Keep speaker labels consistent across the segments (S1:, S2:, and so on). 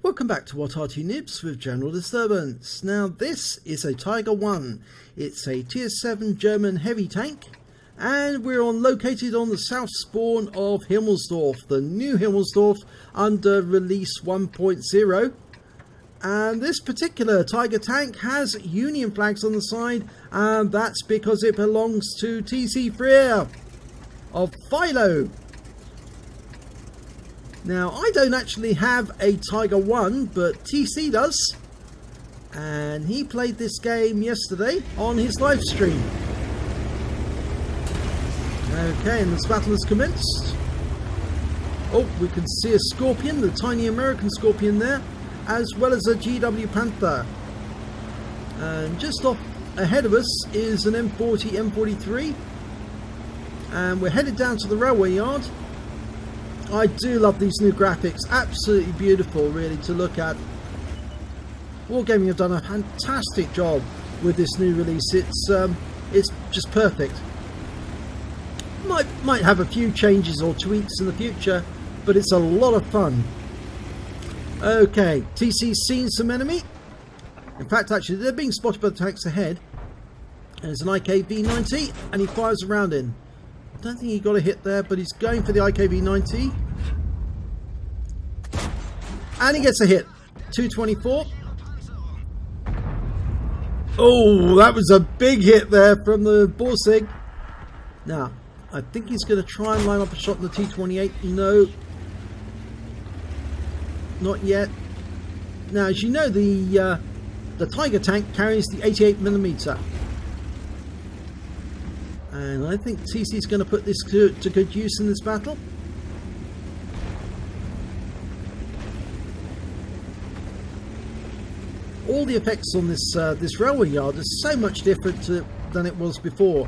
S1: Welcome back to What Arty Noobs with General Disturbance. Now this is a Tiger 1. It's a tier 7 German heavy tank, and we're located on the south spawn of Himmelsdorf, the new Himmelsdorf under release 1.0. And this particular Tiger tank has Union flags on the side, and that's because it belongs to tcfreer of Philo. Now, I don't actually have a Tiger 1, but TC does. And he played this game yesterday on his live stream. Okay, and this battle has commenced. Oh, we can see a Scorpion, the tiny American Scorpion there, as well as a GW Panther. And just off ahead of us is an M40, M43. And we're headed down to the railway yard. I do love these new graphics, absolutely beautiful really to look at. Wargaming have done a fantastic job with this new release. It's just perfect. Might have a few changes or tweaks in the future, but it's a lot of fun. Okay, TC's seen some enemy. In fact, actually, they're being spotted by the tanks ahead. And there's an IKV-90, and he fires a round in. I don't think he got a hit there, but he's going for the IKV-90. And he gets a hit. 224. Oh, that was a big hit there from the Borsig. Now, I think he's going to try and line up a shot in the T28. No. Not yet. Now, as you know, the Tiger tank carries the 88mm. And I think TC's going to put this to good use in this battle. All the effects on this railway yard are so much different than it was before.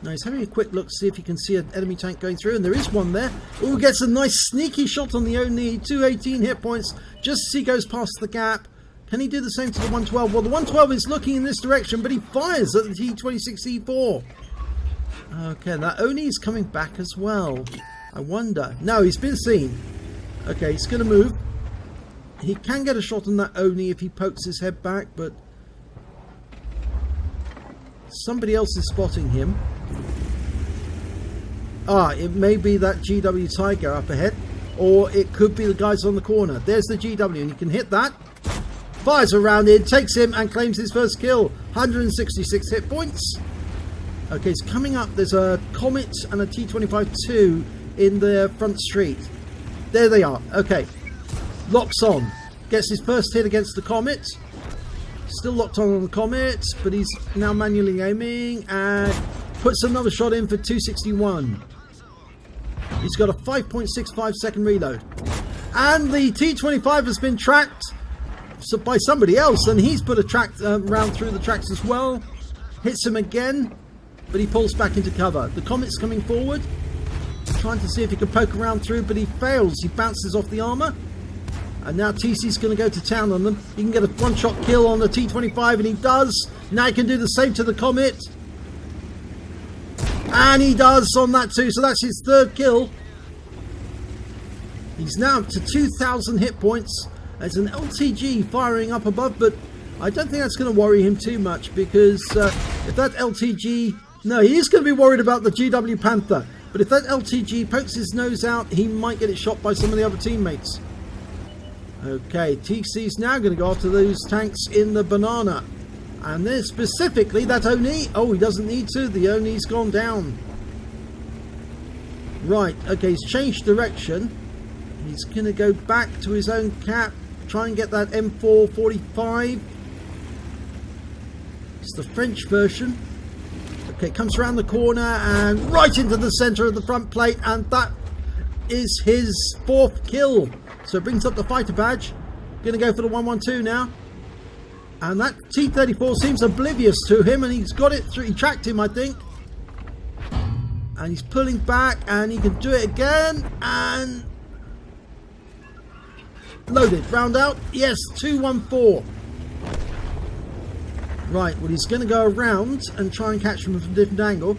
S1: Now he's having a quick look to see if he can see an enemy tank going through, and there is one there. Oh, gets a nice sneaky shot on the Oni. 218 hit points just as he goes past the gap. Can he do the same to the 112? Well, the 112 is looking in this direction, but he fires at the T26E4. Okay, that Oni is coming back as well. I wonder. No, he's been seen. Okay, he's going to move. He can get a shot on that Oni if he pokes his head back, but somebody else is spotting him. Ah, it may be that GW Tiger up ahead, or it could be the guys on the corner. There's the GW, and you can hit that. Fires a round in, takes him, and claims his first kill. 166 hit points. Okay, it's coming up. There's a Comet and a T25-2 in the front street. There they are. Okay. Locks on. Gets his first hit against the Comet. Still locked on the Comet, but he's now manually aiming and puts another shot in for 261. He's got a 5.65 second reload. And the T25 has been tracked by somebody else, and he's put a track round through the tracks as well. Hits him again. But he pulls back into cover. The Comet's coming forward, trying to see if he can poke around through, but he fails. He bounces off the armour. And now TC's going to go to town on them. He can get a one-shot kill on the T25, and he does. Now he can do the same to the Comet. And he does on that too, so that's his third kill. He's now up to 2,000 hit points. There's an LTG firing up above, but I don't think that's going to worry him too much, because if that LTG... No, he is going to be worried about the GW Panther. But if that LTG pokes his nose out, he might get it shot by some of the other teammates. Okay, TC's now going to go after those tanks in the banana. And then specifically that Oni. Oh, he doesn't need to. The Oni's gone down. Right, okay, he's changed direction. He's going to go back to his own cap. Try and get that M445. It's the French version. Okay, comes around the corner and right into the centre of the front plate, and that is his fourth kill. So it brings up the fighter badge. Going to go for the 112 now. And that T-34 seems oblivious to him, and he's got it through. He tracked him, I think. And he's pulling back, and he can do it again. And loaded. Round out. Yes, 214. Right, well, he's going to go around and try and catch him from a different angle.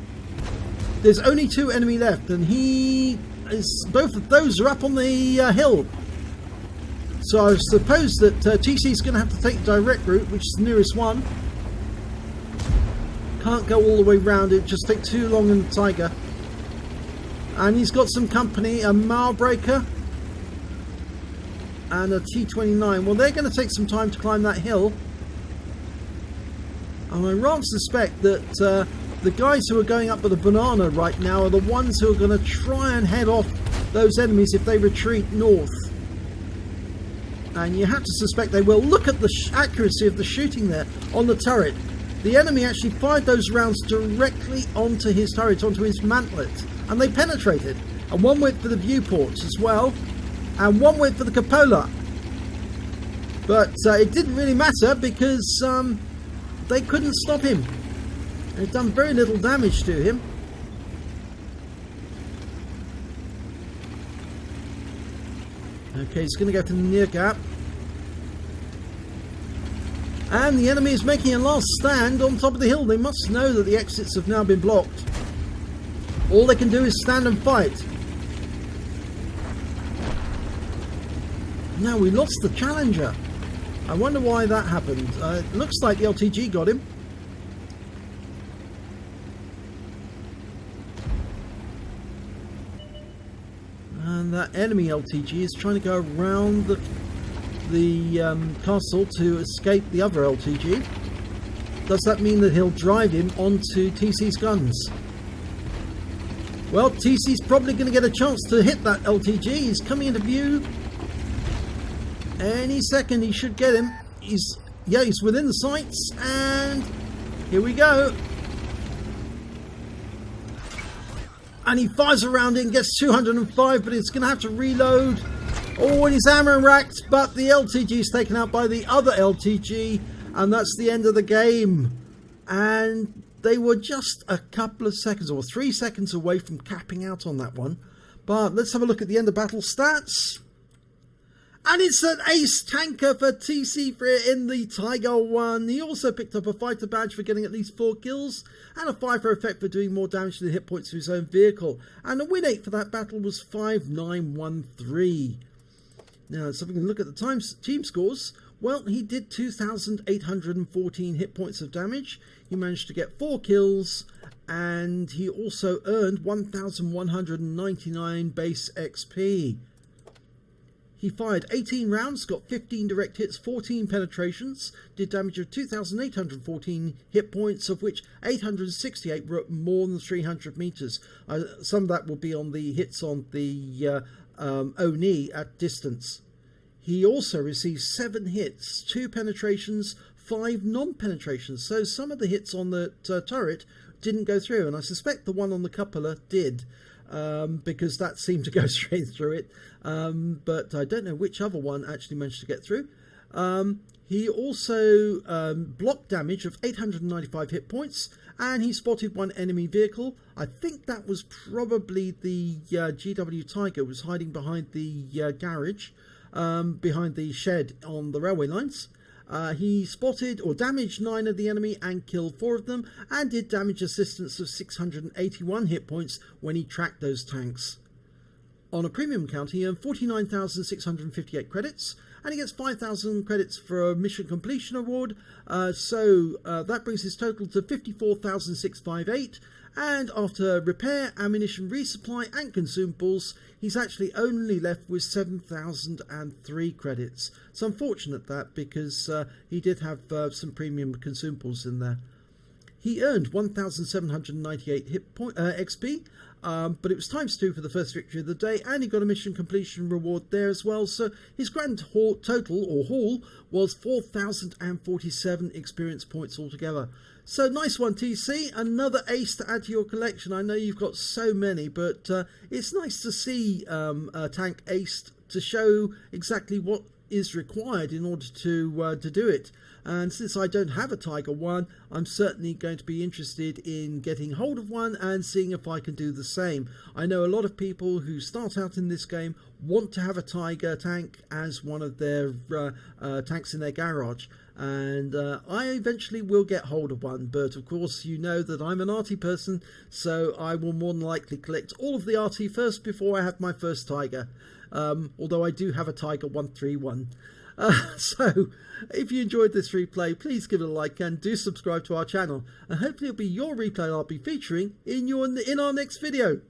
S1: There's only two enemy left, and both of those are up on the hill. So I suppose that TC is going to have to take the direct route, which is the nearest one. Can't go all the way round, it just take too long in the Tiger. And he's got some company, a mile breaker and a T29. Well, they're going to take some time to climb that hill. And I rather suspect that the guys who are going up with the banana right now are the ones who are going to try and head off those enemies if they retreat north. And you have to suspect they will. Look at the accuracy of the shooting there on the turret. The enemy actually fired those rounds directly onto his turret, onto his mantlet, and they penetrated. And one went for the viewports as well, and one went for the cupola. But it didn't really matter because they couldn't stop him. They'd done very little damage to him. Okay, he's going to go for the near gap. And the enemy is making a last stand on top of the hill. They must know that the exits have now been blocked. All they can do is stand and fight. Now we lost the Challenger. I wonder why that happened. It looks like the LTG got him. And that enemy LTG is trying to go around the castle to escape the other LTG. Does that mean that he'll drive him onto TC's guns? Well, TC's probably going to get a chance to hit that LTG. He's coming into view. Any second he should get him. He's within the sights, and here we go. And he fires around it and gets 205, but it's going to have to reload. Oh, and he's hammer racked, but the LTG is taken out by the other LTG, and that's the end of the game. And they were just a couple of seconds, or 3 seconds away from capping out on that one. But let's have a look at the end of battle stats. And it's an ace tanker for tcfreer in the Tiger 1. He also picked up a fighter badge for getting at least 4 kills, and a FIFO effect for doing more damage to the hit points of his own vehicle. And the win rate for that battle was 5913. Now, let's have a look at the team scores. Well, he did 2,814 hit points of damage. He managed to get 4 kills, and he also earned 1,199 base XP. He fired 18 rounds, got 15 direct hits, 14 penetrations, did damage of 2,814 hit points, of which 868 were at more than 300 meters. Some of that will be on the hits on the Oni at distance. He also received 7 hits, 2 penetrations, 5 non-penetrations. So some of the hits on the turret didn't go through, and I suspect the one on the cupola did. Because that seemed to go straight through it, but I don't know which other one actually managed to get through. He also blocked damage of 895 hit points, and he spotted 1 enemy vehicle. I think that was probably the GW Tiger, was hiding behind the garage, behind the shed on the railway lines. He spotted or damaged 9 of the enemy and killed 4 of them, and did damage assistance of 681 hit points when he tracked those tanks. On a premium count, he earned 49,658 credits, and he gets 5,000 credits for a mission completion award, so that brings his total to 54,658, and after repair, ammunition resupply and consumables, he's actually only left with 7,003 credits. It's unfortunate that, because he did have some premium consumables in there. He earned 1,798 hit point XP, but it was ×2 for the first victory of the day, and he got a mission completion reward there as well. So his grand total, or haul, was 4,047 experience points altogether. So nice one, TC. Another ace to add to your collection. I know you've got so many, but it's nice to see a tank aced to show exactly what is required in order to do it. And since I don't have a Tiger 1, I'm certainly going to be interested in getting hold of one and seeing if I can do the same. I know a lot of people who start out in this game want to have a Tiger tank as one of their tanks in their garage. And I eventually will get hold of one, but of course you know that I'm an Arty person, so I will more than likely collect all of the Arty first before I have my first Tiger. Although I do have a Tiger 131. fun. So if you enjoyed this replay, please give it a like and do subscribe to our channel, and hopefully it'll be your replay I'll be featuring in our next video.